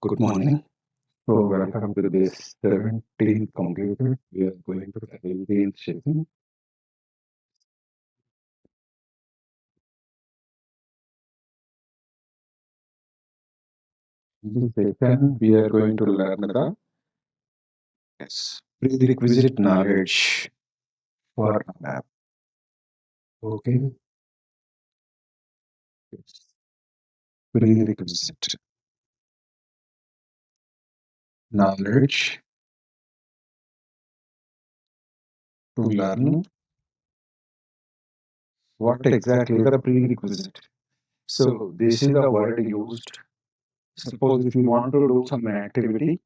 Good morning. So, welcome to this 17th computer. We are going to the 18th session. In this session, we are going to learn the prerequisite knowledge for ABAP. Okay. Yes. Prerequisite knowledge to learn what exactly the prerequisite. So, this is the word used. Suppose if you want to do some activity,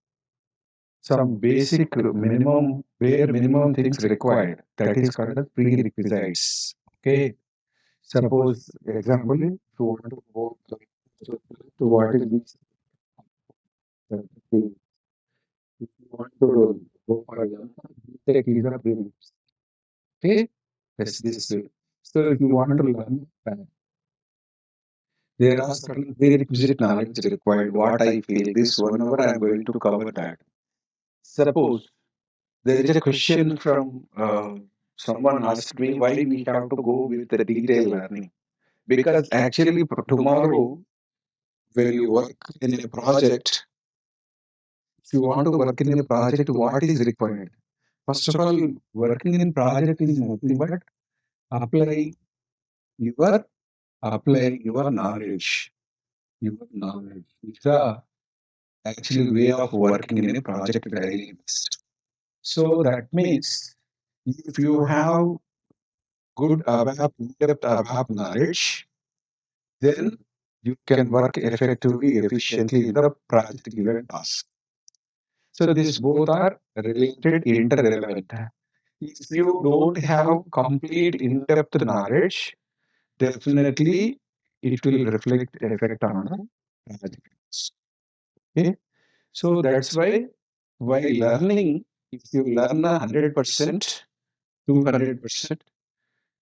some basic bare minimum things required. That is called as prerequisites. Okay. Suppose example, if you want to go to what is this thing, if you want to go for example, take is a prerequisite. Okay. Yes, this way. So if you want to learn there are certain prerequisite knowledge required. What I feel this 1 hour I am going to cover that. Suppose there is a question from someone asked me why we have to go with the detailed learning. Because actually, tomorrow, when you work in a project, if you want to work in a project, what is required? First of all, working in project is nothing but apply your apply your knowledge. Your knowledge. It's a actually way of working in a project daily basis. So that means if you have good ABAP, in-depth ABAP knowledge, then you can work effectively, efficiently in the project given task. So these both are related, interrelevant. If you don't have complete in-depth knowledge, definitely it will reflect effect on the project. Okay, so that's why while learning, if you learn 100%, 200%,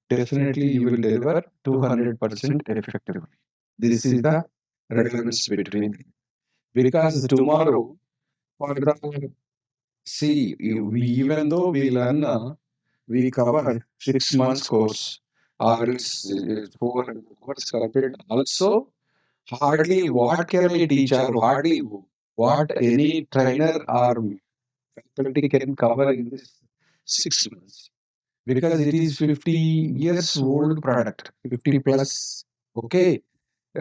definitely you will deliver 200% effectively. This is the relevance between because tomorrow for the see even though we learn we cover 6 months course or it's 4 hours complete also hardly what can I teach or hardly what any trainer or faculty can cover in this 6 months because it is 50 years old product 50 plus. Okay.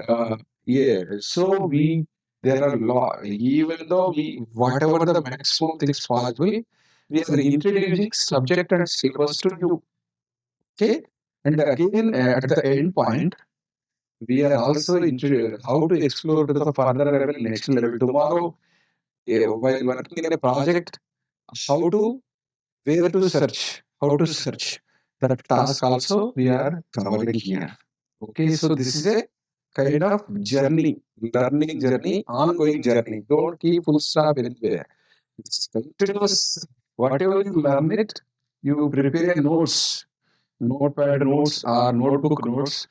uh, yeah, so we there are law even though we whatever the maximum things possible, we are introducing subject and syllabus to you. Okay, and again at the end point, we are also how to explore to the further level, next level tomorrow. While working in a project, how to where to search, how to search that task also we are covering here. Okay, so this is a kind of journey, learning journey, ongoing journey. Don't keep full stop anywhere. It's continuous. Whatever you learn it, you prepare a notes, notepad notes or notebook notes.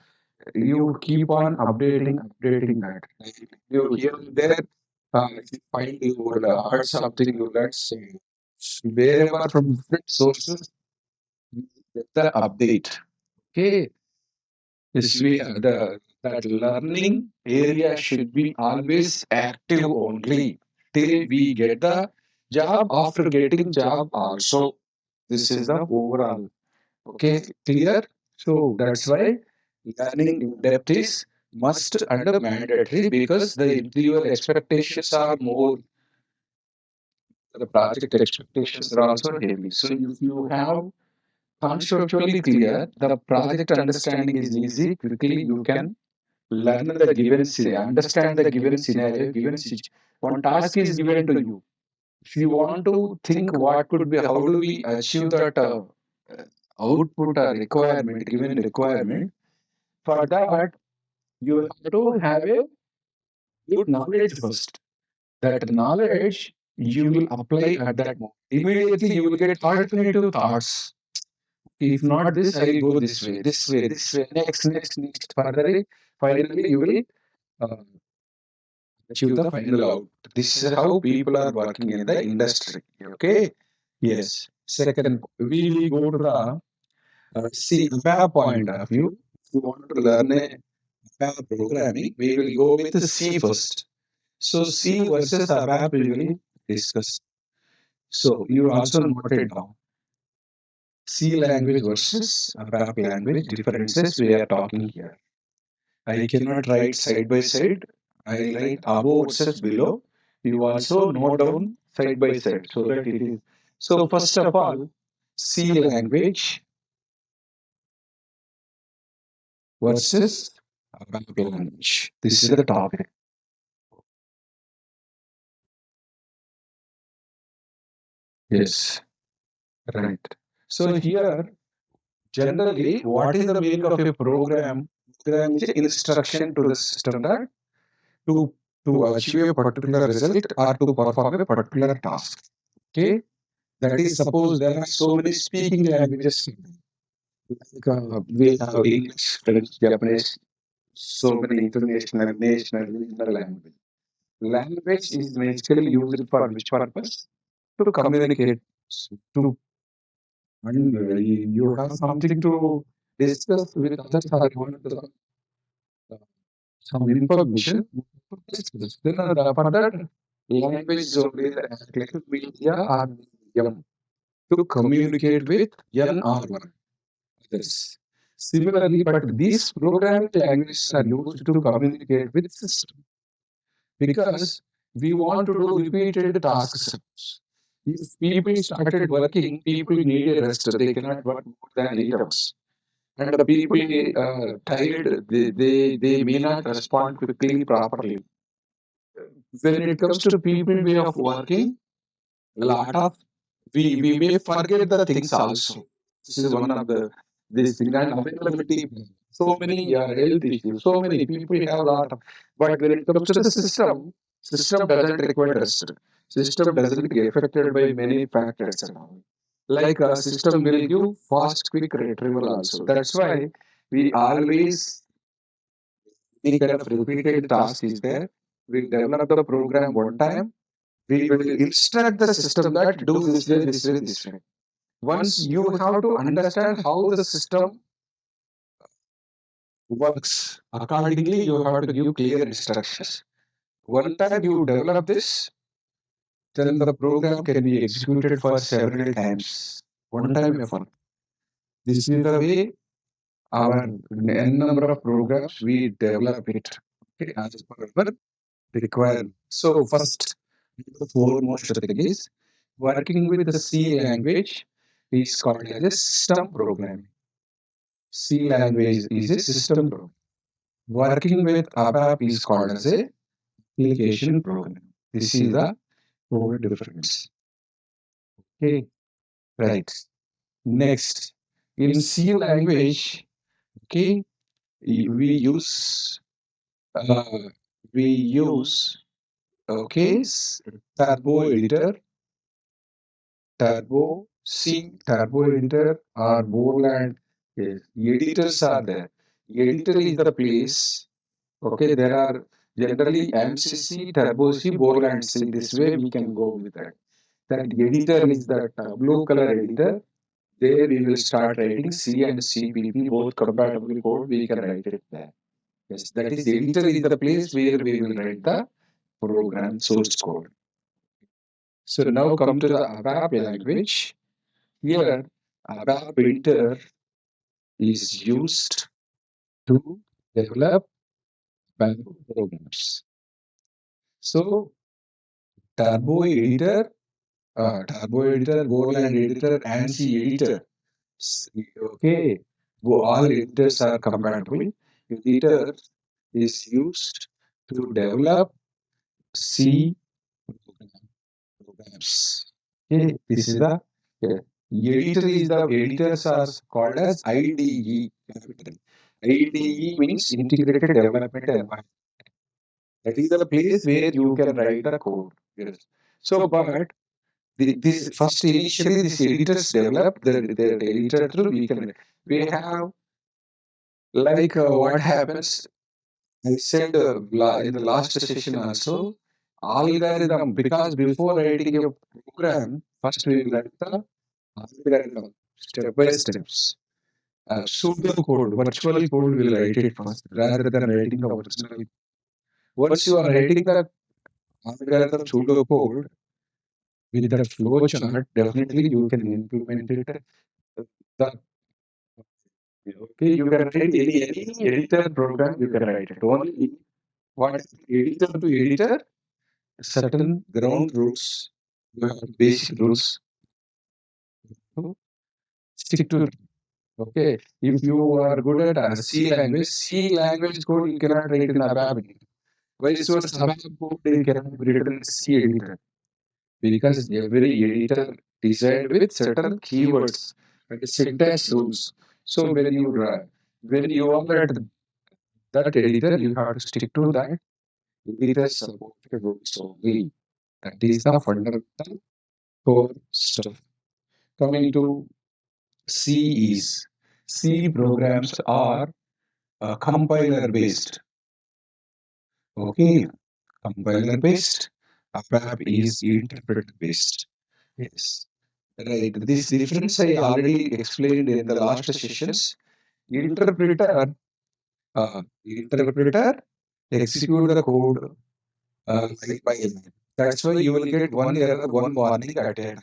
You keep on updating that. You here and there, if you find you will heard something, you learn wherever from different sources, you get the update. Okay, yes, that learning area should be always active only till we get the job. After getting job also, this is the overall. Okay, clear. So that's why learning in depth is must and mandatory because the interviewer expectations are more. The project expectations are also heavy. So if you have conceptually clear, the project understanding is easy. Quickly you can learn the given scenario, understand the given scenario, given situation. One task is given to you. If you want to think what could be, how do we achieve that output or requirement, given requirement, for that you have to have a good knowledge first. That knowledge you will apply at that moment. Immediately you will get alternative thoughts. If not this, I will go this way, this way, this way, next. Further, finally you will uh, achieve the final out. This is how people are working in the industry. Okay. Yes. Second, we will go to the see ABAP point of view. If you want to learn a ABAP programming, we will go with the C first. So C versus ABAP we will discuss. So you also note it down. C language versus ABAP language differences we are talking here. I cannot write side by side. I write above versus below. You also note down side by side so that it is. So first of all, C language versus ABAP language. This is the topic. Yes, right. So here, generally, what is the meaning of a program? Program is instruction to the system that to achieve a particular result or to perform a particular task. Okay, that is suppose there are so many speaking languages. Like, we have English, French, Japanese, so many international, national, regional language. Language is basically used for which purpose? To communicate. To and you have something to discuss with others or you want to some information. Then for that language is only the like media or medium to communicate with N or one others. Similarly, but these programming languages are used to communicate with system because we want to do repeated tasks. If people started working, people need a rest. They cannot work more than 8 hours. And the people tired, they may not respond quickly properly. When it comes to people way of working, a lot of we may forget the things also. This is one of the this thing and availability. So many health issues. So many people have a lot of. But when it comes to the system, system doesn't require rest. System doesn't get affected by many factors. And all. Like a system will give fast, quick retrieval also. That's why we always any kind of repeated task is there. We develop the program one time. We will instruct the system that do this way, this way, this way. Once you have to understand how the system works, accordingly, you have to give clear instructions. One time you develop this, then the program can be executed for several times. One time effort. This is the way our n number of programs we develop it okay, as per our requirement. So first, the foremost thing is working with the C language is called as a system programming. C language is a system program. Working with ABAP is called as a application program. This is the core difference. Okay, right. Next, in C language, okay, we use uh, we use okay turbo editor, turbo C, turbo editor, or Borland. Yes, editors are there. Editor is the place. Okay, there are generally MCC, Turbo C, Borland C. This way we can go with that. That editor is that blue color editor. There we will start writing C and CPP both compatible code. We can write it there. Yes, that is editor is the place where we will write the program source code. So now come to the ABAP language. Here, ABAP editor is used to develop ABAP programs. So Turbo editor, Borland editor, ANSI editor. Okay, all editors are compatible. Editor is used to develop C programs. Okay, this is the editor is the editors are called as IDE. Capital. IDE means integrated development environment. That is the place where you can write the code. Yes. So, but this first initially this editors developed the editor through we have like what happens I said in the last session also algorithm, because before writing a program, first we will write the algorithm step by steps. Pseudo code, virtual code, will write it first rather than writing the original. Once you are writing the algorithm pseudo code with that flow chart, definitely you can implement it. The, okay, you can write any editor program, you can write it. Only what editor to editor, certain ground rules, basic rules, to stick to. Okay, if you are good at C language code you cannot write in ABAP. Vice versa, ABAP code you cannot be written in C editor, because every editor designed with certain keywords and syntax rules. So when you are at that editor, you have to stick to that editor supported rules only. That is the fundamental core stuff. Coming to C is C programs are compiler based. Okay, compiler based. ABAP is interpreter based. Yes, right. This difference I already explained in the last sessions. Interpreter, interpreter execute the code line by line. That's why you will get one error, one warning at a time.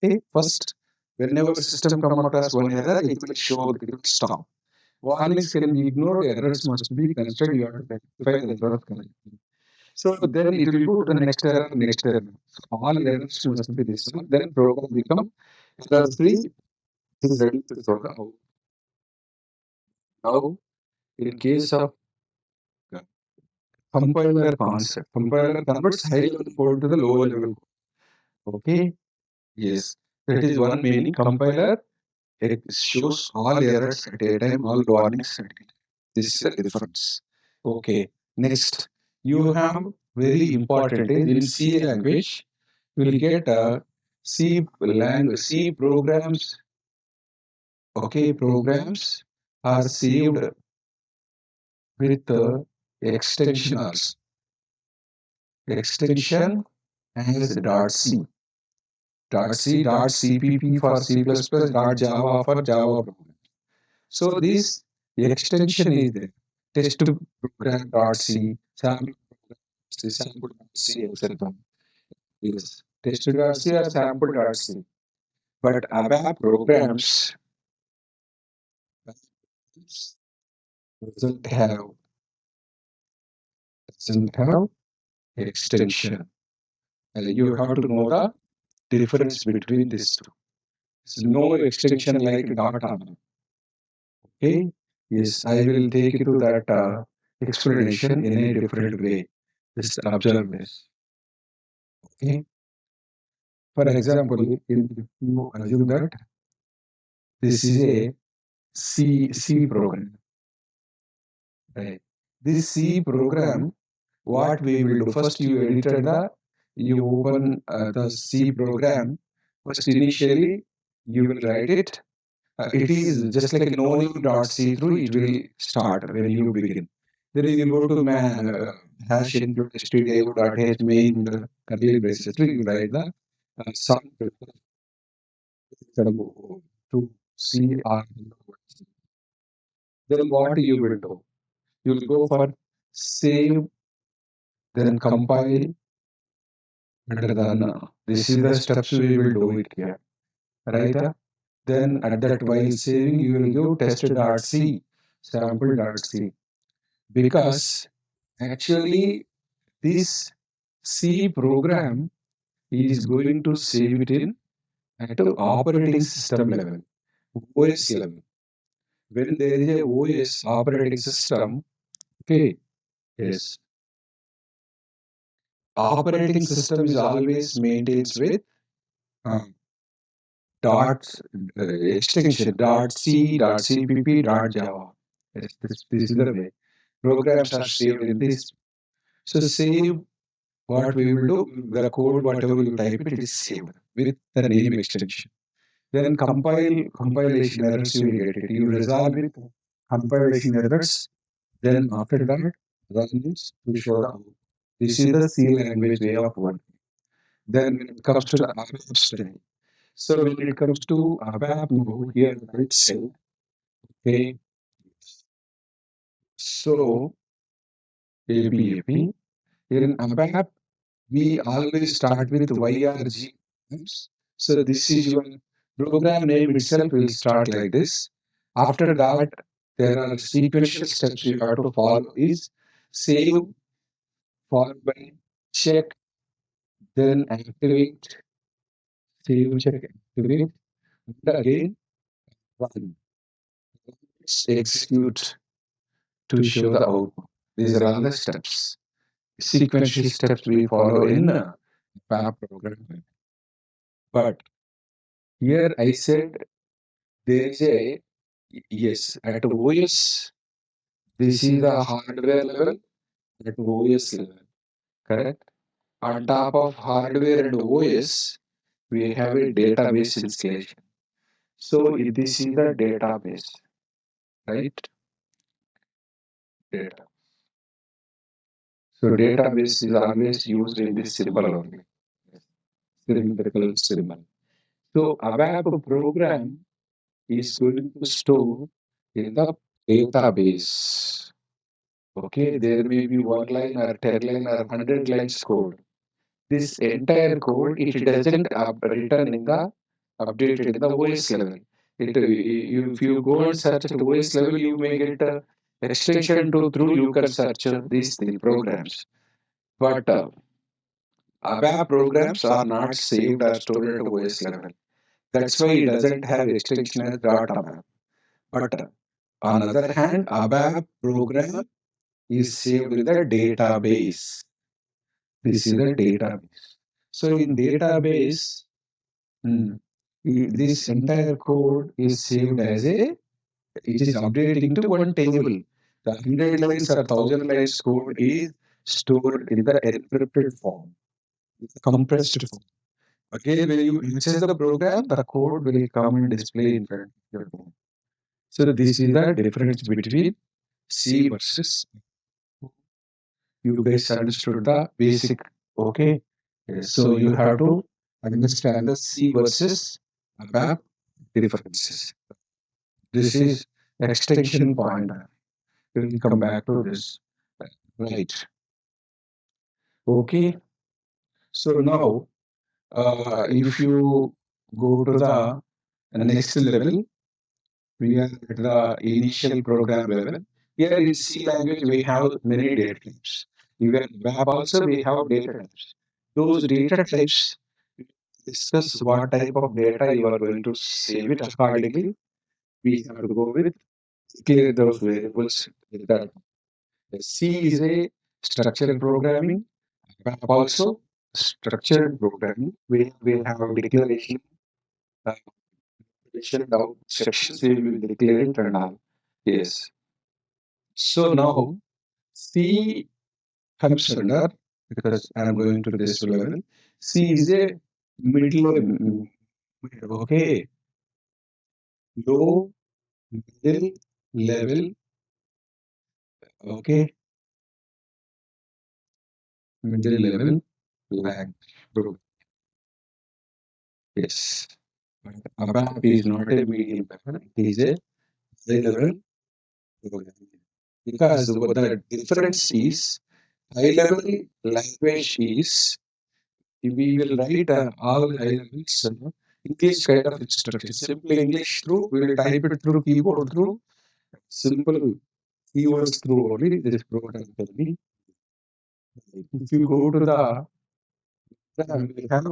Okay, first, whenever system come across one error, it will show, it will stop. Warnings can be ignored, errors must be considered, you have to rectify the error correctly. So then it will go to the next error, next error. So all errors must be resolved, then program become error free, it is ready to throw out. Now, in case of compiler concept, compiler converts high level code to the lower level code. Okay, yes, that is one meaning. Compiler, it shows all errors at a time, all warnings at a time. This is the difference. Okay, next, you have very important is in C language, you will get C language, C programs. Okay, programs are saved with extensionals. Extension as .c, .cpp for C++, .java for Java program. So this extension is there. Test program.c, sample.c, etc. Yes, test.c or sample.c. But ABAP programs doesn't have doesn't have extension. You have to know the difference between these two. There's no extension like data. Okay. Yes, I will take you to that explanation in a different way. Just observe this. Okay. For example, if you assume that this is a C program, right? This C program, what we will do first, you edited the, you open the C program. First, initially, you will write it. It is just like no name dot see through. It will start when you begin. Then you will go to hash include stdio dot h main curly braces. You write the sum to see r. Then what you will do? You will go for save, then compile, and then this is the steps we will do it here, right? Then at that while saving, you will go test.c, sample.c, because actually this C program is going to save it in at operating system level, OS level. When there is a OS operating system, okay, yes, operating system is always maintains with uh, dot extension .c.cpp .java. Yes, this is the way programs are saved in this. So save, what we will do, the code whatever you type it, it is saved with the name extension. Then compilation errors you will get it. You resolve it, compilation errors. Then after that, run this to show the output. This is the C language way of working. Then when it comes to the ABAP style. So when it comes to ABAP now, here right side, okay. So ABAP. In ABAP, we always start with YRG. So this is your program name itself will start like this. After that, there are sequential steps you have to follow is save, followed by check, then activate, save, check, activate, and again run. Execute to show the output. These are all the steps. Sequential steps we follow in PAP program. But here I said there is a yes at OS. This is the hardware level at OS level. Correct. On top of hardware and OS, we have a database installation. So this is the database, right? Data. So database is always used in this symbol only, cylindrical symbol. So ABAP program is going to store in the database. Okay, there may be one line or 10 line or 100 lines code. This entire code, it doesn't written in the updated in the OS level. If you go and search at OS level, you may get a extension to through you can search these three programs. But ABAP programs are not saved or stored at OS level. That's why it doesn't have extension as .abap. But on the other hand, ABAP program is saved in the database. This is the database. So in database, mm, this entire code is saved as a, it is updating to one table. The 100 lines or 1000 lines code is stored in the encrypted form, compressed form. Again, when you access the program, the code will come and display in front of your phone. So this is the difference between C versus. You guys understood the basic, okay? Yes. So you have to understand the C versus ABAP differences. This is extension pointer. We will come back to this. Right. Okay. So now, if you go to the next level, we are at the initial program level. Here in C language, we have many data types. Even web also, we have data types. Those data types discuss what type of data you are going to save it accordingly. We have to go with clear those variables. That C is a structured programming. Web also structured programming. We have declaration, uh, down sections. We will declare it and all. Yes. So now C comes under, because I am going to this level. C is a middle, okay, low, middle level, okay, middle level lag group. Yes. But ABAP is not a medium level, it is a high level programming. Because the difference is high level language is we will write all high levels English kind of instruction. Simple English through, we will type it through keyboard through, simple keywords through only this program can be. If you go to the, we have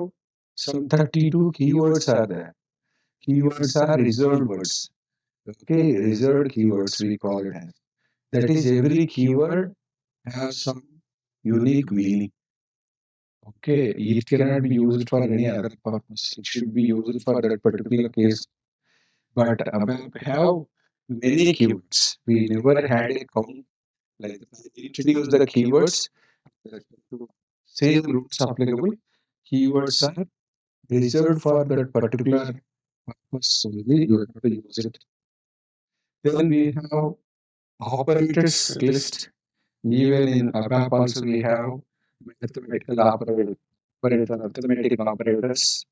some 32 keywords are there. Keywords are reserved words. Okay, reserved keywords we call it as. That is every keyword has some unique meaning. Okay, it cannot be used for any other purpose. It should be used for that particular case. But ABAP have many keywords. We never had a count like that. We introduce the keywords to same rules applicable. Keywords are reserved for that particular purpose only. You have to use it. Then we have operators list. Even in ABAP also we have mathematical arithmetic operators,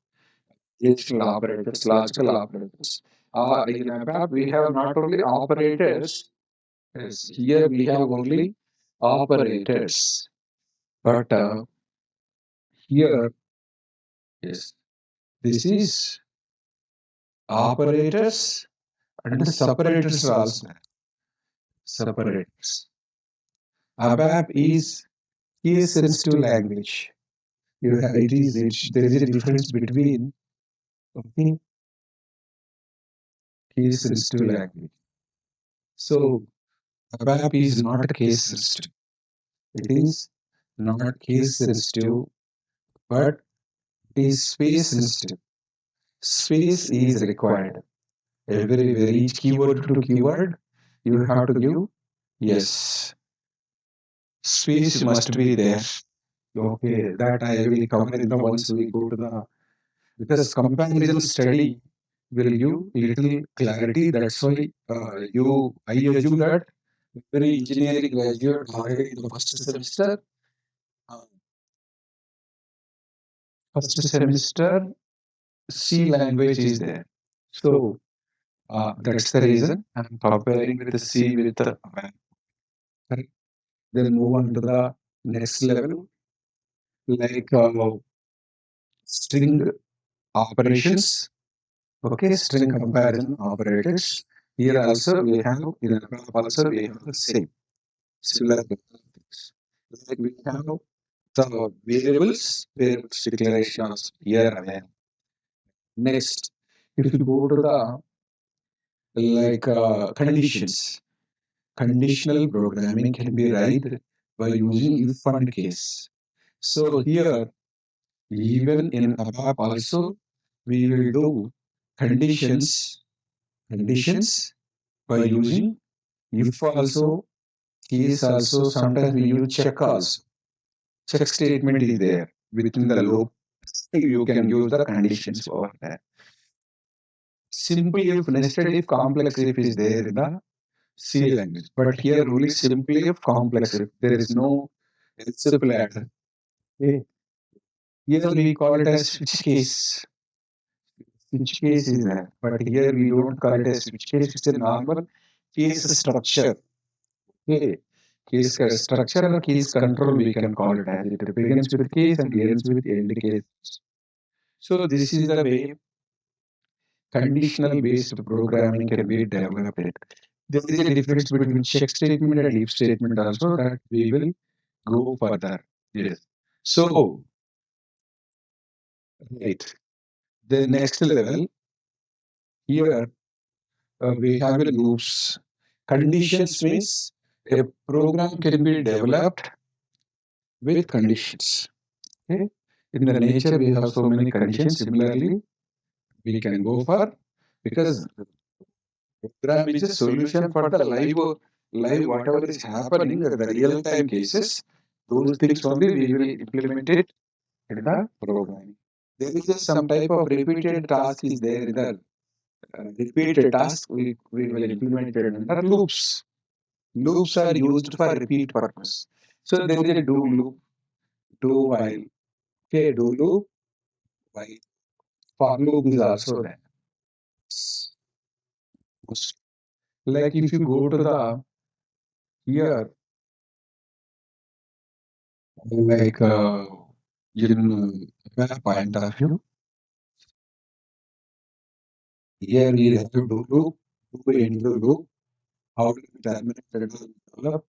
relational operators, logical operators. In ABAP, we have not only operators, yes, here we have only operators, but here, yes, this is operators and the separators are also there. Separators. ABAP is case sensitive language. There is a difference between, okay, case sensitive language. So ABAP is not case sensitive. It is not case sensitive, but it is space sensitive. Space is required. Every each keyword to keyword, you have to give yes. Space must be there. Okay, that I will cover in the once we go to the, because comparison study will give little clarity. That's why I assume that every engineering graduate already in the uh, first semester C language is there. So that's the reason I'm comparing with the C with the ABAP. Correct. Then move on to the next level, like string operations. Okay, string comparison operators. Here also we have, in ABAP also we have the same similar things. Like we have the variables declarations here again. Next, if you go to the conditions, conditional programming can be written by using if and case. So here, even in ABAP also, we will do conditions by using if also, case also. Sometimes we use check also. Check statement is there within the loop. You can use the conditions over there. Simple if, nested if, complex if is there in the C language. But here only simple if, complex if. There is no else ladder. Okay. Here we call it as switch case. Switch case is there. But here we don't call it as switch case. It's a normal case structure. Okay. Case structure or case control we can call it as. It begins with case and ends with end case. So this is the way conditional based programming can be developed. There is a difference between check statement and if statement also that we will go further. Yes. So, right. The next level, here we have a loops. Conditions means a program can be developed with conditions. Okay. In the nature, we have so many conditions. Similarly, we can go for, because program is a solution for the live whatever is happening, the real time cases. Those things only we will implement it in the programming. There is just some type of repeated task is there in the repeated task we will implement it under loops. Loops are used for repeat purpose. So there is a do loop, do while. Okay, do loop, while. For loop is also there. Like if you go to the here, like in point of view, here we have to do loop, do into loop, how to terminate and develop,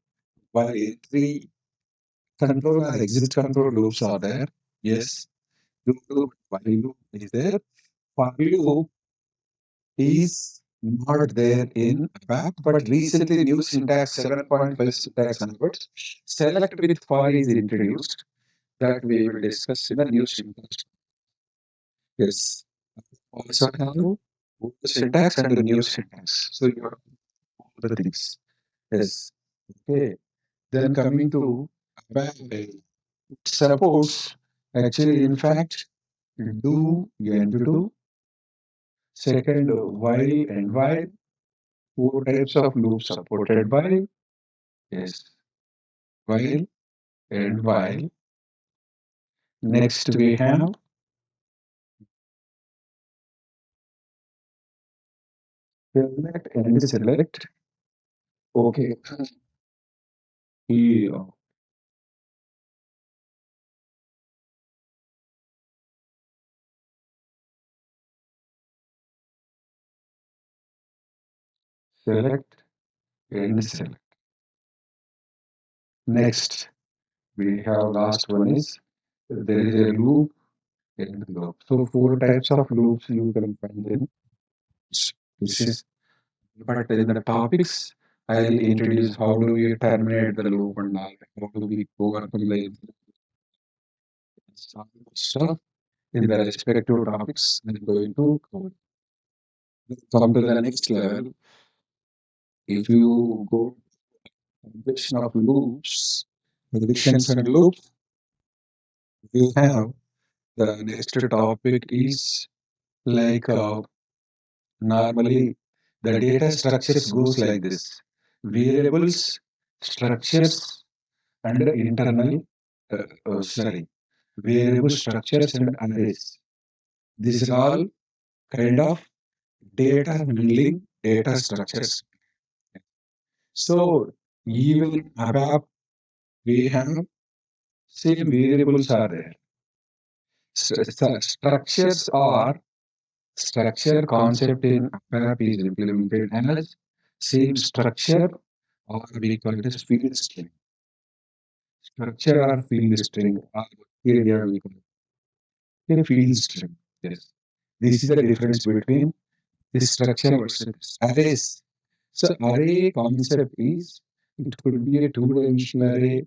while entry control or exit control loops are there. Yes, do loop, while loop is there. For loop is not there in ABAP, but recently new syntax 7.5 syntax onwards, select with for is introduced that we will discuss in the new syntax. Yes, also have old syntax and the new syntax. So you have the things. Yes. Okay. Then coming to ABAP, it supports actually, in fact, do and do, second while, four types of loops supported by, yes, while and while. Next we have select and select. Okay. Yeah. Select and select. Next we have last one is there is a loop and loop. So four types of loops you can find in this is. But in the topics, I'll introduce how do we terminate the loop and all, how do we overcome the stuff in the respective topics. I'm going to come to the next level. If you go combination of loops, predictions and loops, we have the next topic is like normally the data structures goes like this: variables, structures, and internal sorry, variable structures and arrays. These are all kind of data handling data structures. So even in ABAP, we have same variables are there. Structures are structure concept in ABAP is implemented as same structure or we call it as field string. Structure or field string or area we call it a field string. Yes. This is the difference between this structure versus arrays. So array concept is it could be a two-dimensional array,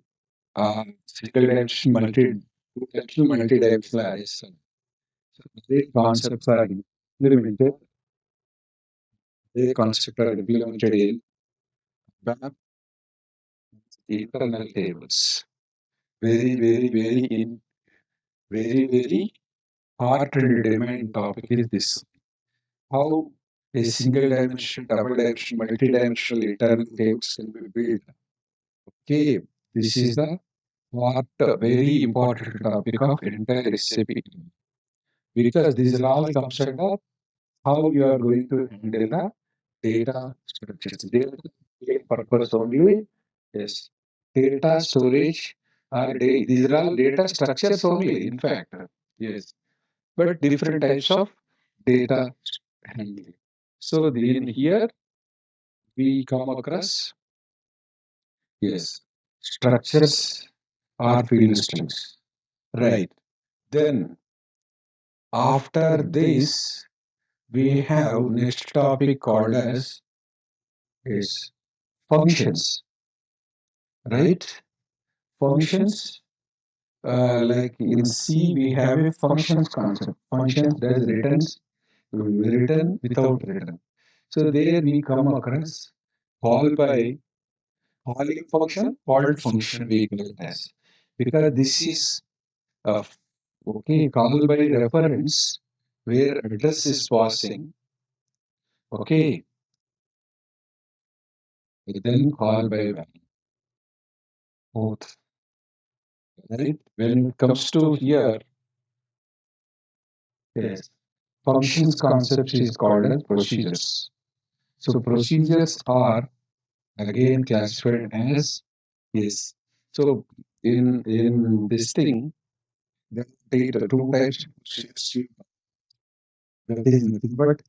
single-dimensional, two-dimensional, multi-dimensional arrays. So array concepts are implemented. Array concept are implemented in web internal tables. Very hard and demanding topic is this. How a single dimension, double dimension, multi-dimensional internal tables can be built. Okay, this is the what very important topic of entire SAP because these are all comes under how you are going to handle the data structures. Data purpose only, yes. Data storage are these are all data structures only. In fact, yes, but different types of data handling. So in here we come across yes structures are field strings, right? Then after this, we have next topic called as is functions, right? Functions, like in C, we have a functions concept. Functions does returns written without written. So there we come across call by calling function, called function we call it as because this is a okay call by reference where address is passing. Okay, then call by value. Both. Right? When it comes to here, yes, functions concept is called as procedures. So procedures are again classified as yes. So in this thing, there are two types of procedures. That is nothing but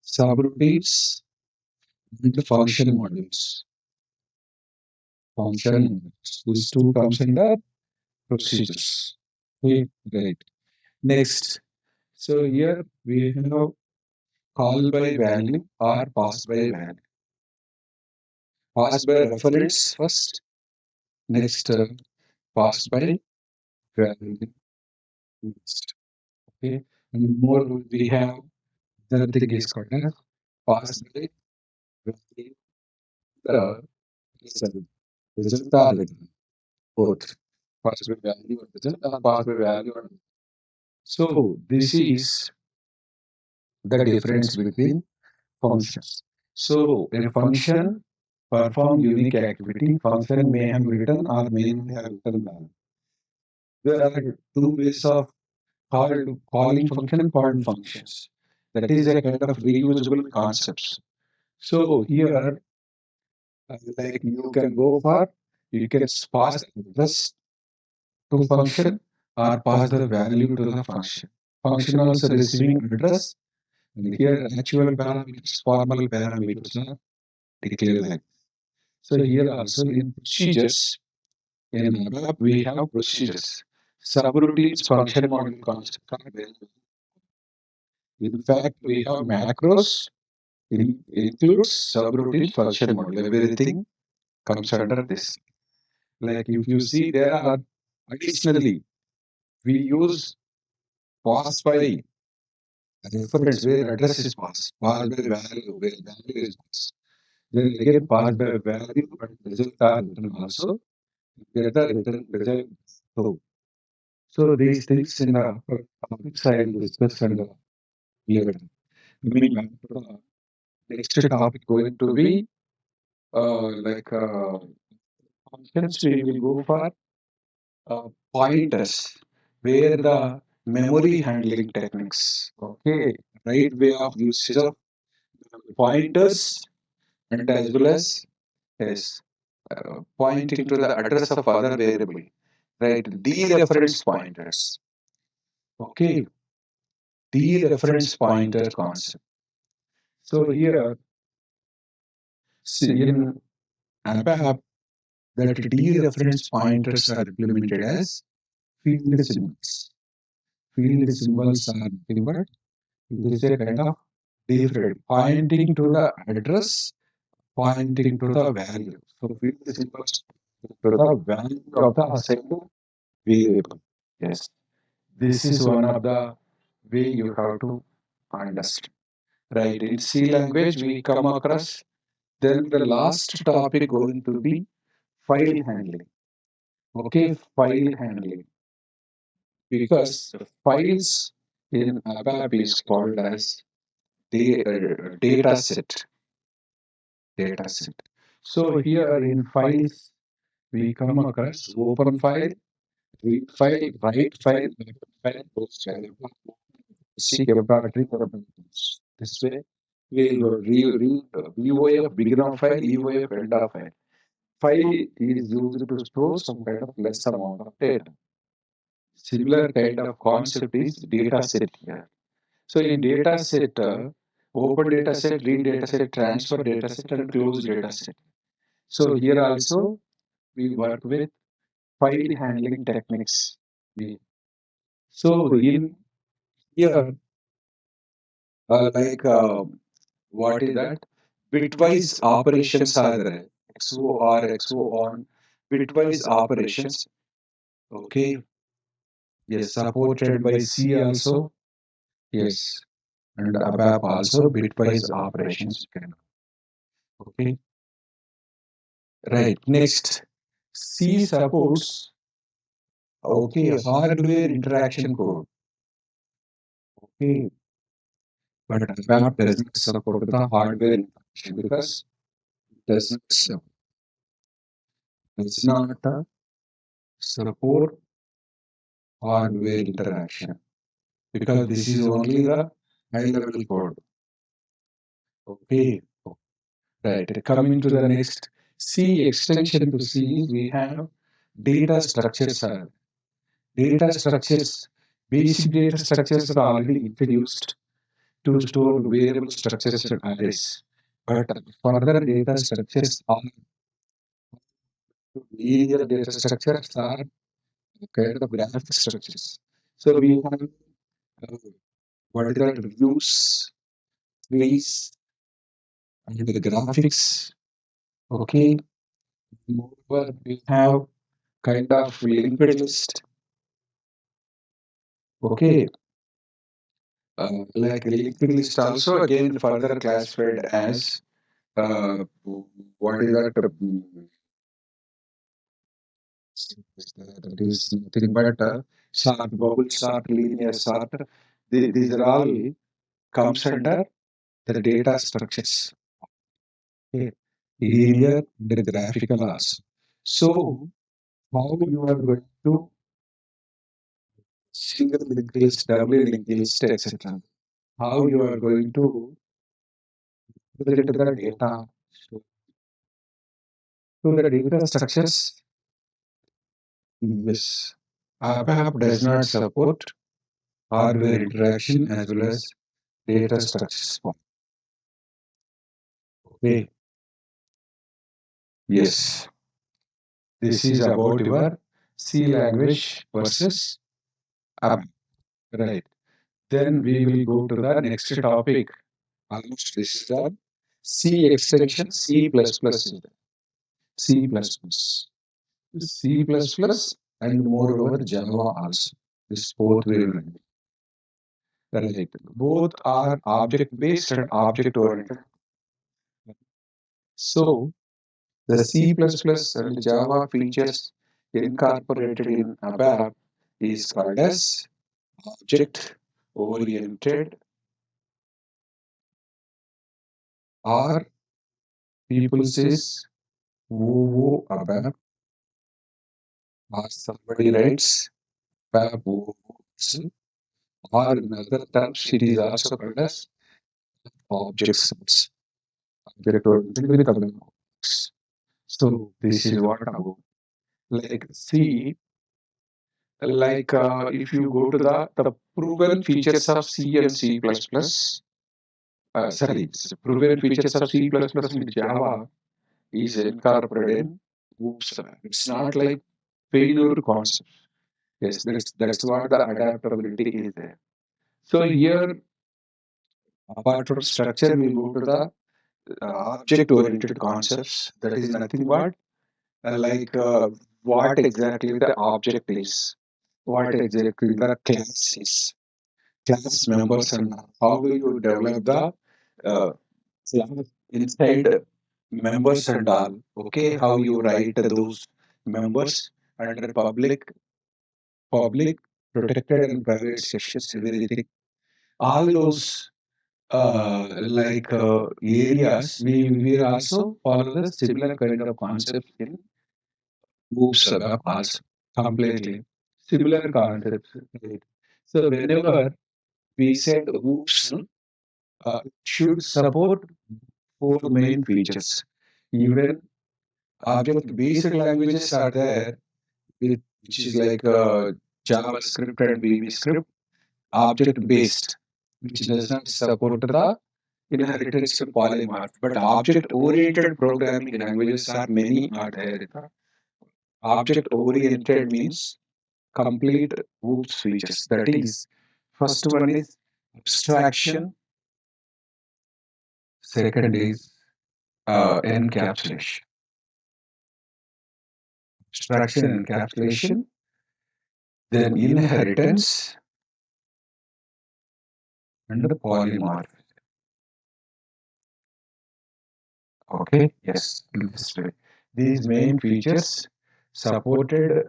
subroutines and the function modules. Function modules. These two comes under procedures. Okay, right. Next. So here we have call by value or pass by value. Pass by reference first, next pass by value next. Okay, and more we have the thing is called as pass by value. The result, result are written both pass by value or result or pass by value. So this is the difference between functions. So a function perform unique activity. Function may have written or may not have written value. There are two ways of calling function and called functions. That is a kind of reusable concepts. So here, like you can go for, you can pass address to function or pass the value to the function. Function also receiving address, and here actual parameters, formal parameters are declared like. So here also in procedures, in ABAP we have procedures. Subroutines function model concept are available. In fact, we have macros includes subroutine function model. Everything comes under this. Like if you see there are additionally we use pass by reference where address is passed, pass by value where value is passed. Then again pass by value but result are written also. Get the written result too. So these things in the topics I will discuss and later. Coming back to the next topic going to be like functions we will go for pointers where the memory handling techniques. Okay, right way of usage of pointers and as well as yes, pointing to the address of other variable. Right, dereference pointers. Okay, dereference pointer concept. So here, see in ABAP, that dereference pointers are implemented as field symbols. Field symbols are nothing but it is a kind of different pointing to the address, pointing to the value. So field symbols to the value of the assigned variable. Yes, this is one of the way you have to understand. Right. In C language, we come across. Then the last topic going to be file handling. Okay, file handling. Because the files in ABAP is called as data set. Data set. So here in files, we come across open file, read file, write file, open file, post file, seek laboratory capabilities. This way, we will read VOF begin of file, EOF end of file. File is used to store some kind of less amount of data. Similar kind of concept is data set here. So in data set, open data set, read data set, transfer data set, and close data set. So here also we work with file handling techniques. So in here, like what is that? Bitwise operations are there. XOR, XO on, bitwise operations. Okay. Yes, supported by C also. Yes, and ABAP also bitwise operations. Okay. Right. Next, C supports hardware interaction code. Okay, but ABAP does not support the hardware interaction because it does not support hardware interaction because this is only the high level code. Okay, right. Coming to the next C extension to C, we have data structures. Data structures, basic data structures are already introduced to store variable structures and arrays. But further data structures are linear data structures are kind of graphic structures. So we have what is that views, trees, and the graphics. Okay. Moreover, we have kind of linked list. Okay. Like linked list also again further classified as what is that? That is nothing but sort, bubble sort, linear sort. These are all comes under the data structures. Okay. Linear and graphical also. So how you are going to single linked list, doubly linked list, etc. How you are going to present the data. So, the data structures, yes, ABAP does not support hardware interaction as well as data structures. Okay. Yes, this is about your C language versus ABAP. Right. Then we will go to the next topic. Almost this is the C extension, C plus plus is there. C plus plus. C plus plus and moreover Java also. This both will run. Right. Both are object based and object oriented. So the C plus plus and Java features incorporated in ABAP is called as object oriented, or people says OO ABAP, or somebody writes ABAP OO, or in other terms it is also called as object source. Object oriented with objects. So this is what about. Like C, like if you go to the proven features of C and C++, sorry, proven features of C++ with Java is incorporated in Oops. It's not like failure concept. Yes, that's what the adaptability is there. So here, apart from structure, we go to the object-oriented concepts. That is nothing but like what exactly the object is, what exactly the class is, class members, and how will you develop the class inside members and all. Okay, how you write those members under public, protected, and private sections, everything. All those areas, we will also follow the similar kind of concepts in groups also completely similar concepts. Right? So whenever we said groups should support four main features. Even object-based languages are there, which is like JavaScript and VB object-based, which does not support the inheritance to polymorph. But object-oriented programming languages are many are there. Object-oriented means complete OOPS features. That is, first one is abstraction, second is encapsulation. Abstraction, encapsulation, then inheritance, and the polymorph. Okay, yes, this way. These main features supported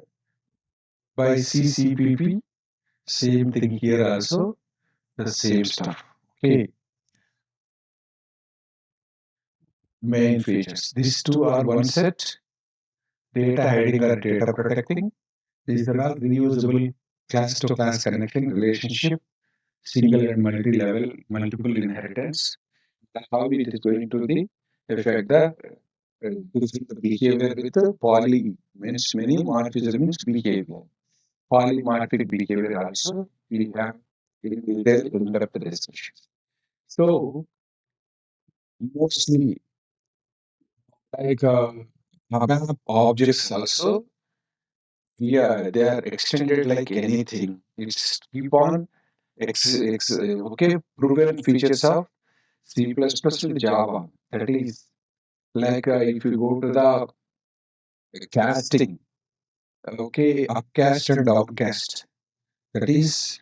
by CCPP, same thing here also, the same stuff. Okay, main features. These two are one set, data hiding or data protecting. These are all reusable class to class connection relationship, single and multi-level, multiple inheritance. How it is going to the affect the behavior with the poly means many morphism means behavior. Polymorphic behavior also we have in detail in depth discussion. So mostly like ABAP objects also, yeah, they are extended like anything. It's keep on okay, proven features of C++ with Java. That is like if you go to the casting, okay, upcast and downcast. That is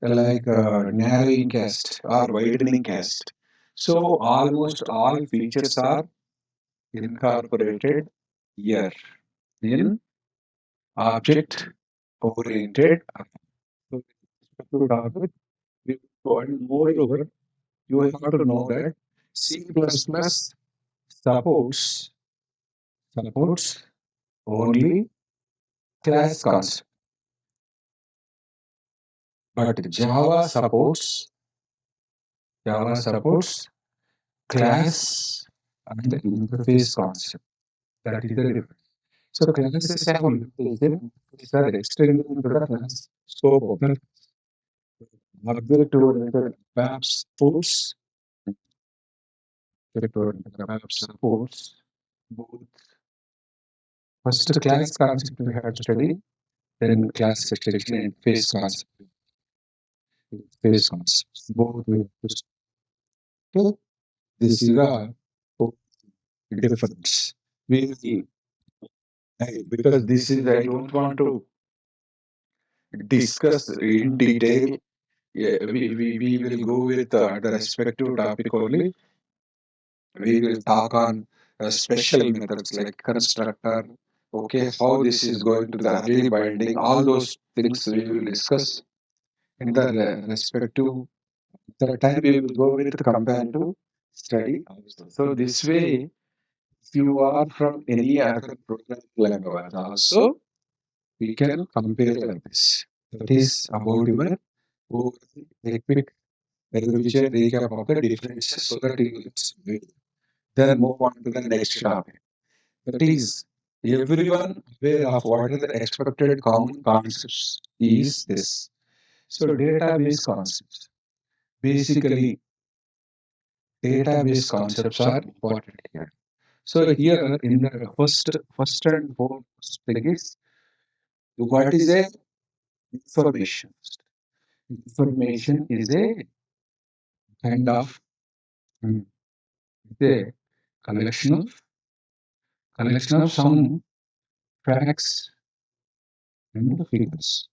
like narrowing cast or widening cast. So almost all features are incorporated here in object oriented. So to topic, and moreover, you have to know that C++ supports only class concept. But Java supports class and the interface concept. That is the difference. So classes have limitation. These are extended into the class scope of the object-oriented ABAP supports. Object-oriented ABAP supports both. First class concept we have to study, then class extension and face concepts. Both we have to study. This is a difference. We will, because this is I don't want to discuss in detail. Yeah, we will go with the respective topic only. We will talk on special methods like constructor. Okay, how this is going to the early binding, all those things we will discuss in the respective. The time we will go with the comparative study. So this way, if you are from any other programming language also, we can compare like this. That is about your a quick revision recap of the differences so that you will then move on to the next topic. That is, everyone aware of what are the expected common concepts is this. So database concepts. Basically, database concepts are important here. So here in the first and foremost thing is what is a information? Information is a kind of mm, a collection of some facts and figures.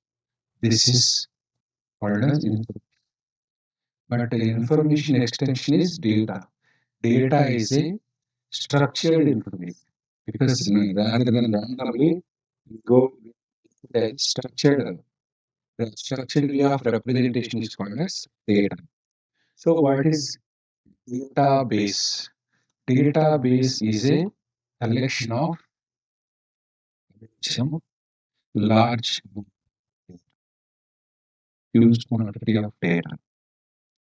This is called as information. But the information extension is data. Data is a structured information because rather than randomly we go with a structured way of representation is called as data. So what is database? Database is a collection of some large huge quantity of data.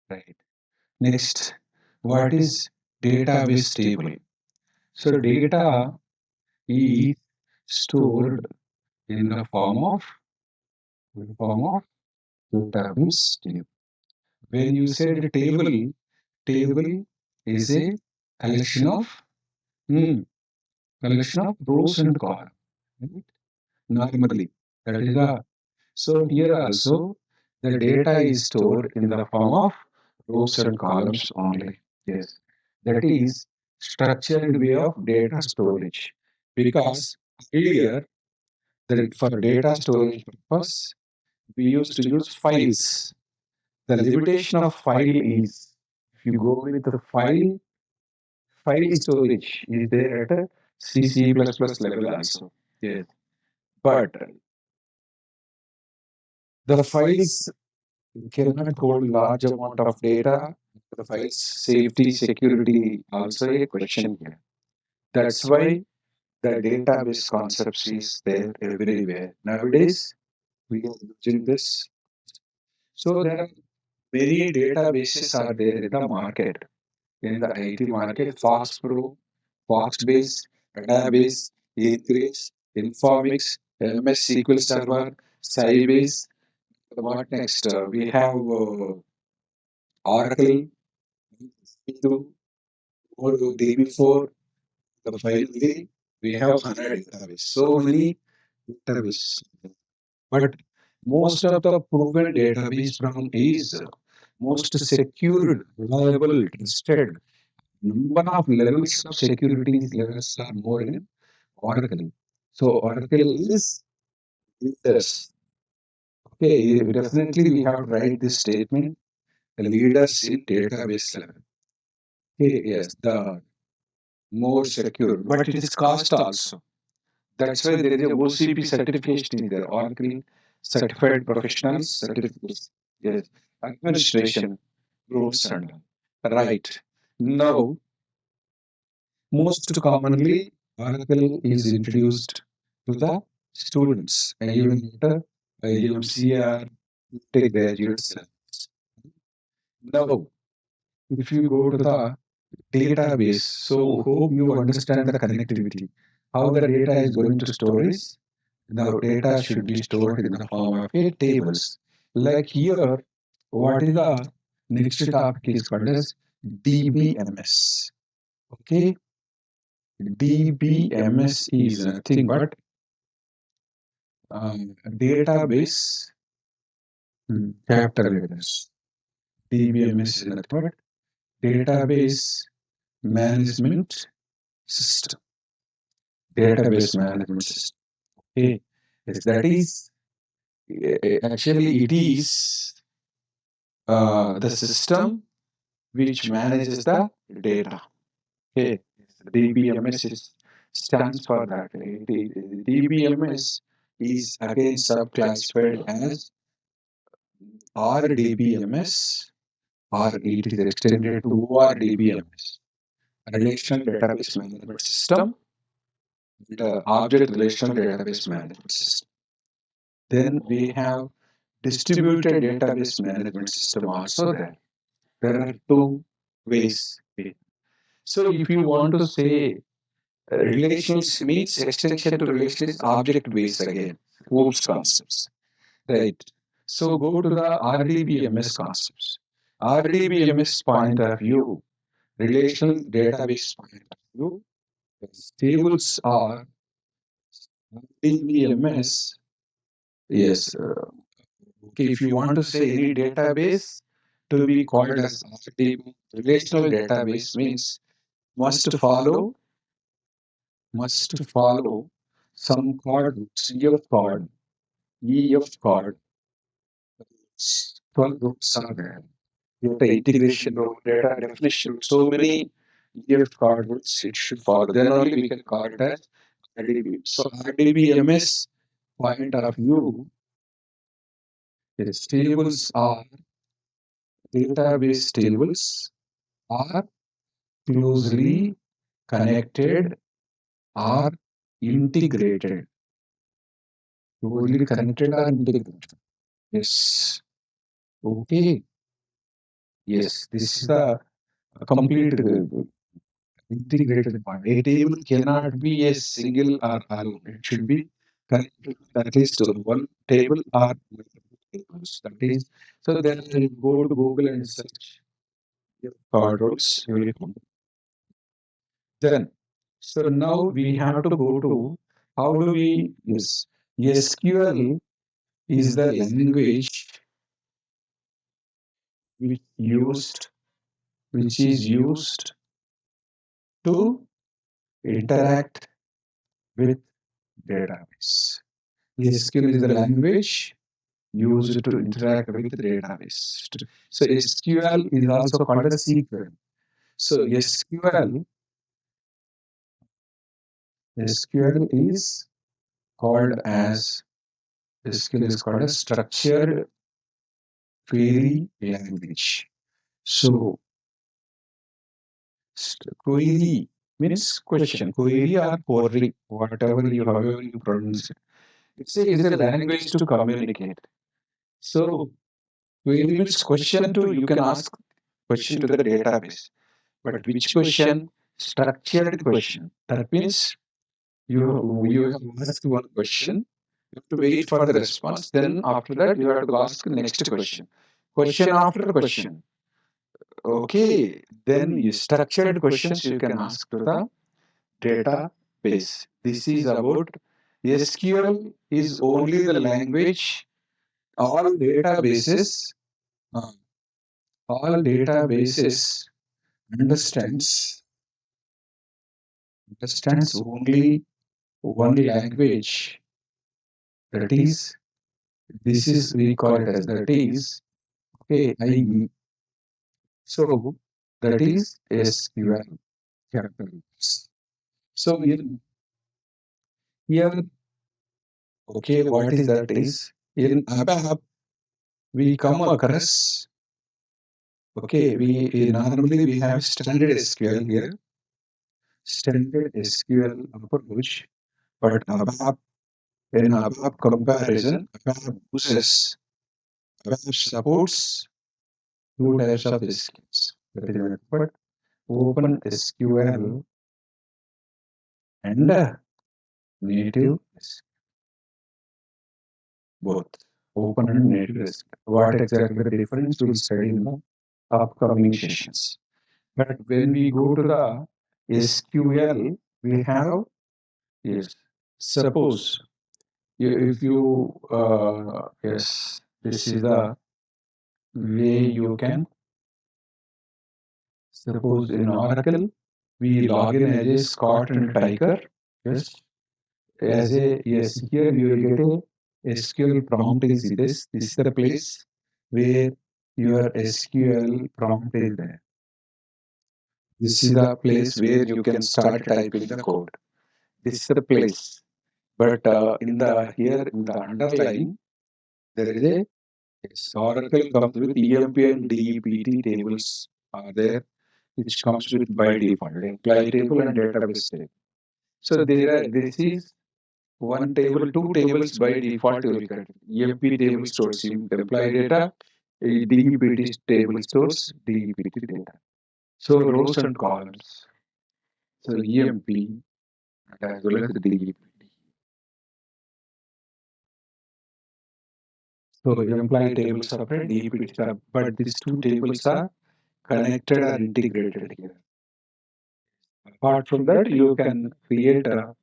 Right. Next, what is database table? So data is stored in the form of database table. When you said table is a collection of hmm, collection of rows and columns. Right? Normally, that is the so here also the data is stored in the form of rows and columns only. Yes, that is structured way of data storage. Because earlier, for data storage purpose, we used to use files. The limitation of file is if you go with the file storage is there at a C++ level also. Yes, but the files cannot hold large amount of data. The files safety security also a question here. That's why the database concepts is there everywhere. Nowadays, we are using this. So there are many databases are there in the market. In the IT market, FoxPro, Foxbase, Database, Increase, Informix, MS SQL Server, Sybase. What next? We have Oracle, P2, or DB4. Finally, we have 100 database. So many database. But most of the proven database from is most secured, reliable, trusted. Number of levels of security levels are more in Oracle. So Oracle is leaders. Okay, definitely we have to write this statement. The leaders in database level. Okay, yes, the more secure, but it is cost also. That's why there is a OCP certification in there, Oracle Certified Professionals Certification. Yes, administration rules and all. Right. Now, most commonly, Oracle is introduced to the students, even after IMCR take graduates. Now, if you go to the database, so hope you understand the connectivity. How the data is going to storage. Now, data should be stored in the form of a tables. Like here, what is the next topic is called as DBMS. Okay, DBMS is nothing but database capital letters. DBMS is nothing but database management system. Database management system. Okay, yes, that is actually it is the system which manages the data. Okay, DBMS stands for that. DBMS is again subclassified as RDBMS or it is extended to ORDBMS, Relational Database Management System, and Object Relational Database Management System. Then we have Distributed Database Management System also there. There are two ways. So if you want to say relations means extension to relation is object based again. OOPS concepts. Right. So go to the RDBMS concepts. RDBMS point of view, relational database point of view, tables are RDBMS. Yes. Okay. If you want to say any database to be called as RDB, relational database means must follow some code, CF code, EF code, 12 groups are there. Data integration rule, data definition, so many EF code rules it should follow. Then only we can call it as RDB. So RDBMS point of view, its tables are database tables are closely connected or integrated. Closely connected or integrated. Yes. Okay. Yes. This is the complete integrated part. A table cannot be a single or alone. It should be connected with at least one table or multiple tables. That is, so then you go to Google and search card rules. You will come. Then, so now we have to go to how do we use SQL is the language which used which is used to interact with database. SQL is the language used to interact with the database. So SQL is also called a SQL. So SQL is called as SQL is called a structured query language. So query means question, query or query, whatever you however you pronounce it. It's a language to communicate. So query means question to you can ask question to the database. But which question? Structured question. That means you have asked one question, you have to wait for the response. Then after that, you have to ask the next question. Question after question. Okay. Then you structured questions you can ask to the database. This is about SQL is only the language all databases uh, all databases understands only one language, that is this is we call it as that is okay IE. So that is SQL characters. So here okay what is that is in ABAP we come across okay we normally we have standard SQL here, standard SQL approach, but ABAP in ABAP comparison ABAP uses ABAP supports two types of SQLs. That is nothing but Open SQL and native SQL, both open and native SQL. What exactly the difference we'll study in the upcoming sessions. But when we go to the SQL, we have, yes, suppose if you, yes, this is the way you can, suppose in Oracle, we log in as a Scott and Tiger, yes, as a, yes, here you will get a SQL prompt is this. This is the place where your SQL prompt is there. This is the place where you can start typing the code. This is the place. But in the here in the underline, there is a, yes, Oracle comes with EMP and DEPT tables are there, which comes with by default employee table and database table. So there are, this is one table, two tables by default you will get. EMP table stores employee data, DEPT table stores DEPT data. So rows and columns. So EMP as well as DEPT. So employee table separate, DEPT separate, but these two tables are connected or integrated here. Apart from that, you can create a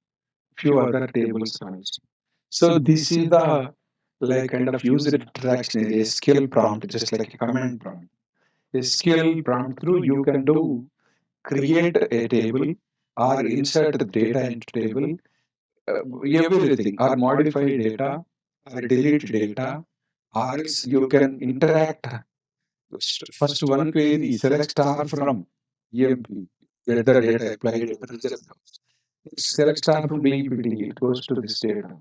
few other tables also. So this is the like kind of user interaction area, SQL prompt, just like a command prompt. SQL prompt through you can do create a table or insert the data into table, everything, or modify data or delete data, or else you can interact. First one query, select star from EMP, get the data applied, select star from DEPT, it goes to this data.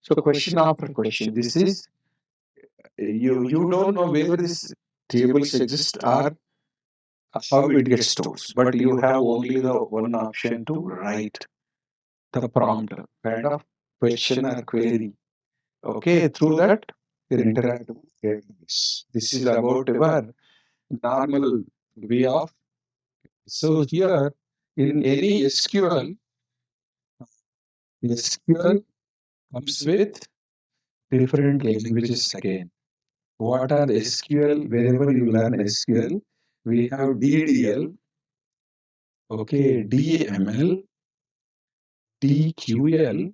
So question after question, this is, you don't know where this tables exist or how it gets stored, but you have only the one option to write the prompt kind of question or query. Okay, through that you interact with database. This is about your normal way of. So here in any SQL comes with different languages again. What are the SQL? Wherever you learn SQL, we have DDL, okay, DML, DQL,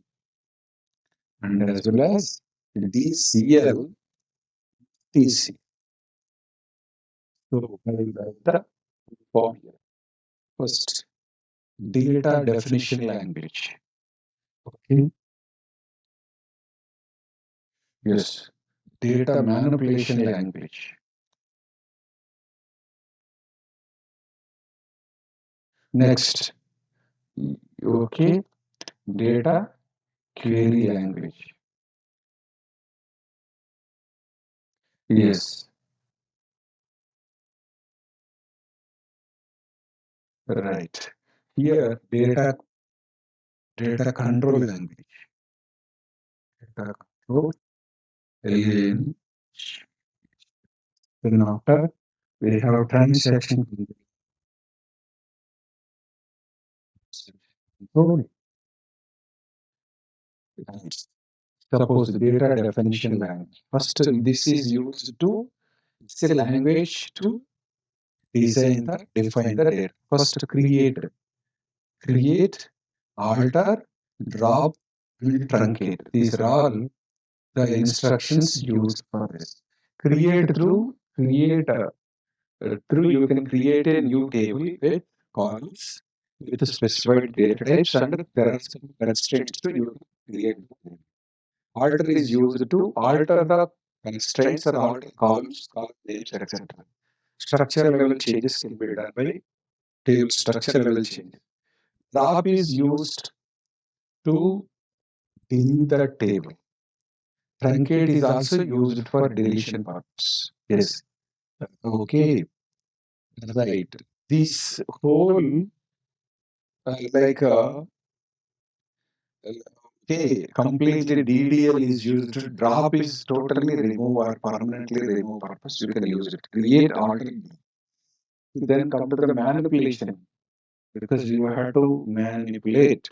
and as well as DCL, TC. So I will write the form here. First, data definition language. Okay. Yes. Data manipulation language. Next. Okay. Data query language. Yes. Right. Here, data control language. Data control. Then after we have transaction control. Suppose data definition language. First, this is used to, it's a language to define the data. First, create, alter, drop, and truncate. These are all the instructions used for this. Through you can create a new table with columns with specified data types, and there are some constraints to you create. Alter is used to alter the constraints or alter columns, column names, etc. Structure level changes can be done by table structure level changes. Drop is used to delete the table. Truncate is also used for deletion purpose. Yes. Okay. Right. This whole like Okay, completely DDL is used. Drop is totally remove or permanently remove purpose. You can use it. Create alternate. Then come to the manipulation because you have to manipulate.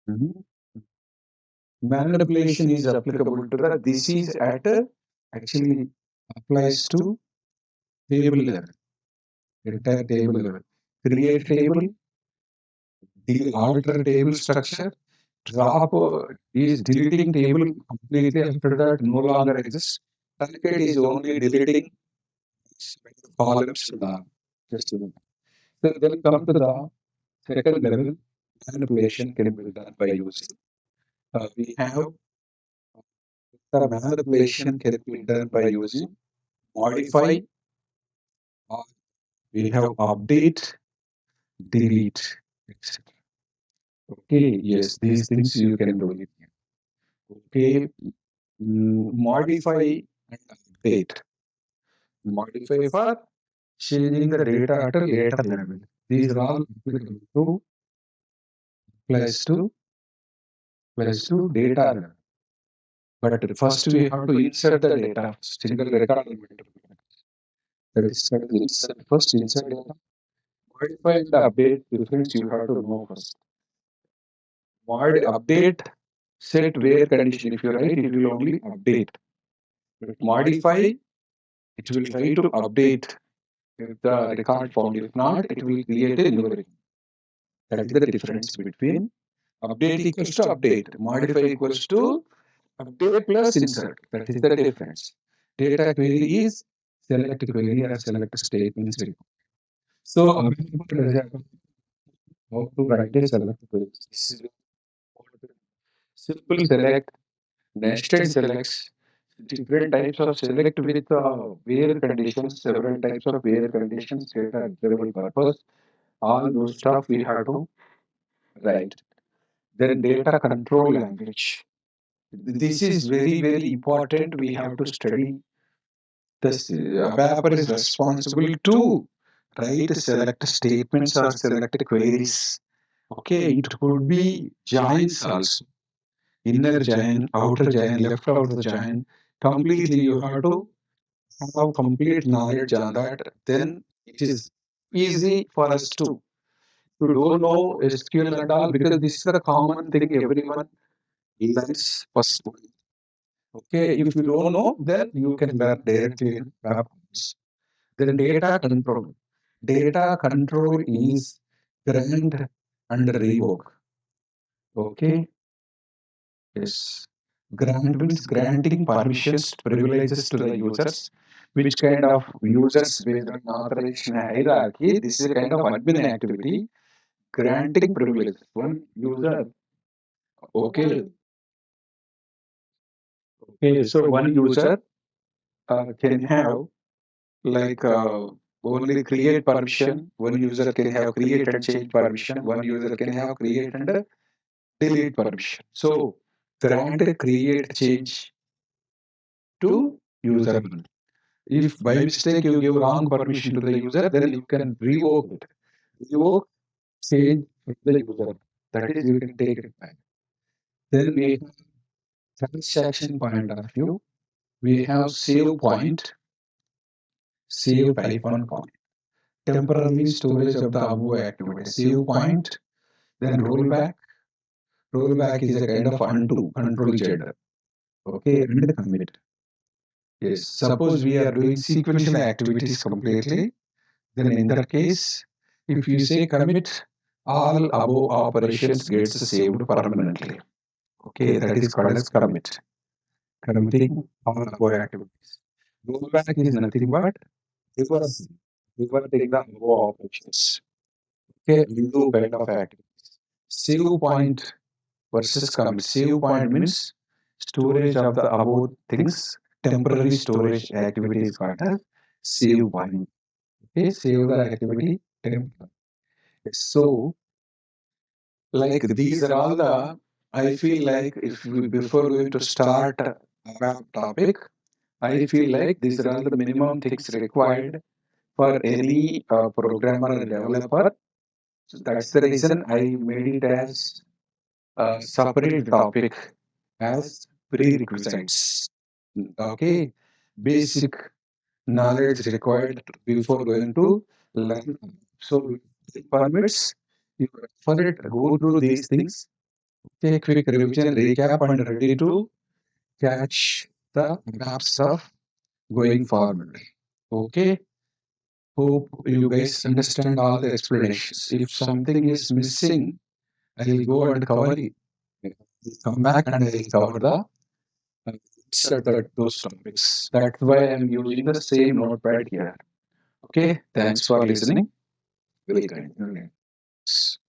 Mhm. Manipulation is applicable to the. This is at actually applies to table level, entire table level. Create table, alter table structure, drop is deleting table completely after that no longer exists. Target is only deleting columns. Just so then come to the second level, manipulation can be done by using. We have the manipulation can be done by using modify, or we have update, delete, etc. Okay, yes, these things you can do it. Okay, modify and update. Modify for changing the data at a later level. These are all applicable to place to data level. But first we have to insert the data. Single record element. That is called insert. First insert data. Modify and update difference you have to know first. Update set where condition. If you write, it will only update. But modify, it will try to update if the record found. If not, it will create a new record. That is the difference between update equals to update. Modify equals to update plus insert. That is the difference. Data query is select query or select statements. So, how to write a select query? This is simple select, nested selects, different types of select with where conditions, several types of where conditions, data observable purpose. All those stuff we have to write. Then data control language. This is very, very important. We have to study. This ABAP is responsible to write select statements or select queries. Okay, it could be joins also. Inner join, outer join, left outer join. Completely, you have to have complete knowledge on that. Then it is easy for us to. If you don't know SQL and all, because this is the common thing everyone learns first. Okay, if you don't know, then you can learn directly in web. Then data control. Data control is grant and revoke. Okay, yes. Grant means granting permissions, privileges to the users. Which kind of users based on authorization hierarchy? This is a kind of admin activity. Granting privileges. One user. Okay. Okay. So one user can have like only create permission. One user can have create and change permission. One user can have create and delete permission. So grant, create, change to user. If by mistake you give wrong permission to the user, then you can revoke it. Revoke, change with the user. That is, you can take it back. Then we have transaction point of view. We have save point, save type one point. Temporary storage of the above activity. Save point, then rollback. Rollback is a kind of undo, control Z. Okay, and commit. Yes, suppose we are doing sequential activities completely, then in that case, if you say commit, all above operations gets saved permanently. Okay, that is called as commit. Committing all above activities. Rollback is nothing but reverting the above operations. Okay, undo kind of activities. Save point versus commit. Save point means storage of the above things. Temporary storage activity is called as save point. Okay, save the activity temporary. So, like these are all the, I feel like if we, before going to start about topic, I feel like these are all the minimum things required for any programmer or developer So that's the reason I made it as a separate topic as prerequisites. Okay, basic knowledge required before going to learn. So it permits you for it go through these things, take quick revision, recap, and ready to catch the ABAP stuff going forward. Okay. Hope you guys understand all the explanations. If something is missing, I'll go and cover it. Come back and I'll cover the those topics. That's why I'm using the same notepad here. Okay, thanks for listening. We'll continue next.